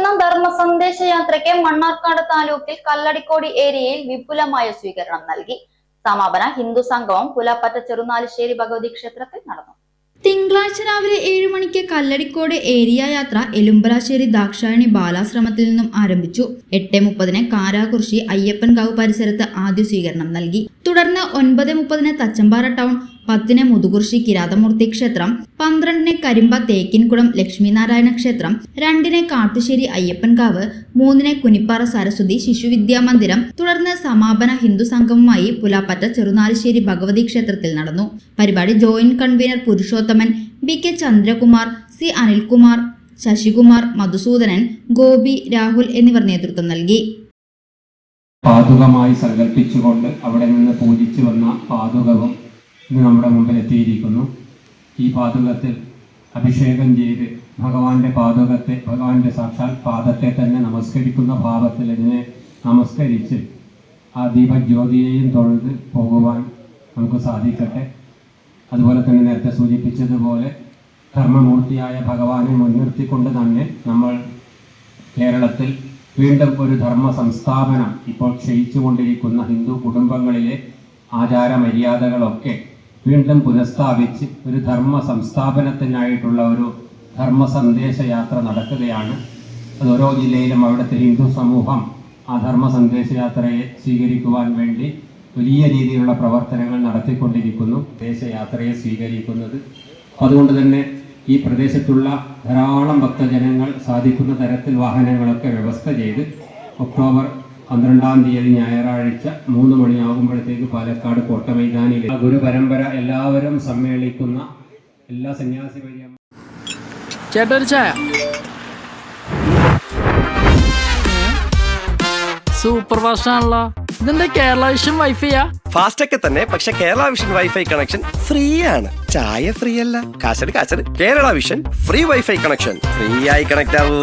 സംഘടിപ്പിക്കുന്ന ധർമ്മ സന്ദേശ യാത്രയ്ക്ക് മണ്ണാർക്കാട് താലൂക്കിൽ കല്ലടിക്കോട് ഏരിയയിൽ വിപുലമായ സ്വീകരണം നൽകി. സമാപന ഹിന്ദു സംഗമം പുലാപ്പറ്റ ചെറുനാലിശ്ശേരി ഭഗവതി ക്ഷേത്രത്തിൽ നടന്നു. തിങ്കളാഴ്ച രാവിലെ 7 മണിക്ക് കല്ലടിക്കോട് ഏരിയ യാത്ര എലുമ്പലാശ്ശേരി ദാക്ഷായണി ബാലാശ്രമത്തിൽ നിന്നും ആരംഭിച്ചു. 8:30 കാരാകുർശി അയ്യപ്പൻകാവ് പരിസരത്ത് ആദ്യ സ്വീകരണം നൽകി. തുടർന്ന് 9:30 തച്ചമ്പാറ ടൗൺ, 10 മുതുകുർശി കിരാതമൂർത്തി ക്ഷേത്രം, 12 കരിമ്പ തേക്കിൻകുളം ലക്ഷ്മിനാരായണ ക്ഷേത്രം, 2 കാട്ടുശ്ശേരി അയ്യപ്പൻകാവ്, 3 കുനിപ്പാറ സരസ്വതി ശിശുവിദ്യാ മന്ദിരം. തുടർന്ന് സമാപന ഹിന്ദു സംഗമമായി പുലാപ്പറ്റ ചെറുനാലിശ്ശേരി ഭഗവതി ക്ഷേത്രത്തിൽ നടന്നു. പരിപാടി joint convener Purushothaman, BK Chandrakumar, C Anilkumar, Sasikumar, Madhusoodanan, Gopi, Rahul എന്നിവർ നേതൃത്വം നൽകി. പാതുകമായി സങ്കല്പിച്ചുകൊണ്ട് അവിടെ നിന്ന് പൂജിച്ചു വന്ന പാതുകവും ഇന്ന് നമ്മുടെ മുമ്പിൽ എത്തിയിരിക്കുന്നു. ഈ പാതുകത്തിൽ അഭിഷേകം ചെയ്ത് ഭഗവാന്റെ പാതുകത്തെ, ഭഗവാന്റെ സാക്ഷാൽ പാദത്തെ തന്നെ നമസ്കരിക്കുന്ന ഭാവത്തിൽ ഇതിനെ നമസ്കരിച്ച് ആ ദീപജ്യോതിയെയും തൊഴുത് പോകുവാൻ നമുക്ക് സാധിക്കട്ടെ. അതുപോലെ തന്നെ നേരത്തെ സൂചിപ്പിച്ചതുപോലെ ധർമ്മമൂർത്തിയായ ഭഗവാനെ മുൻനിർത്തിക്കൊണ്ട് തന്നെ നമ്മൾ കേരളത്തിൽ വീണ്ടും ഒരു ധർമ്മ സംസ്ഥാപനം ഇപ്പോൾ ക്ഷയിച്ചുകൊണ്ടിരിക്കുന്ന ഹിന്ദു കുടുംബങ്ങളിലെ ആചാരമര്യാദകളൊക്കെ വീണ്ടും പുനഃസ്ഥാപിച്ച് ഒരു ധർമ്മ സംസ്ഥാപനത്തിനായിട്ടുള്ള ഒരു ധർമ്മ സന്ദേശ യാത്ര നടക്കുകയാണ്. അത് ഓരോ ജില്ലയിലും അവിടുത്തെ ഹിന്ദു സമൂഹം ആ ധർമ്മ സന്ദേശയാത്രയെ സ്വീകരിക്കുവാൻ വേണ്ടി വലിയ രീതിയിലുള്ള പ്രവർത്തനങ്ങൾ നടത്തിക്കൊണ്ടിരിക്കുന്നു. ദേശയാത്രയെ സ്വീകരിക്കുന്നത് അതുകൊണ്ട് തന്നെ ഈ പ്രദേശത്തുള്ള ധാരാളം ഭക്തജനങ്ങൾ സാധിക്കുന്ന തരത്തിൽ വാഹനങ്ങളൊക്കെ വ്യവസ്ഥ ചെയ്ത് ഒക്ടോബർ 12-ാം തീയതി ഞായറാഴ്ച 3 മണിയാകുമ്പോഴത്തേക്ക് പാലക്കാട് കോട്ടമൈതാനിയിൽ ഗുരുപരമ്പര എല്ലാവരും സമ്മേളിക്കുന്ന എല്ലാ സന്യാസി വഴിയും ചേട്ടൊരു ചായ. സൂപ്പർ ഫാസ്റ്റ് ആണല്ലോ. ഇതെന്താ കേരള വിഷൻ വൈഫൈയാ? ഫാസ്റ്റ് ഒക്കെ തന്നെ, പക്ഷെ Kerala vision wifi connection free ആണ്. ചായ ഫ്രീ അല്ല, കാശട് Kerala vision free wifi connection. Free ആയി കണക്ട് ആവൂ.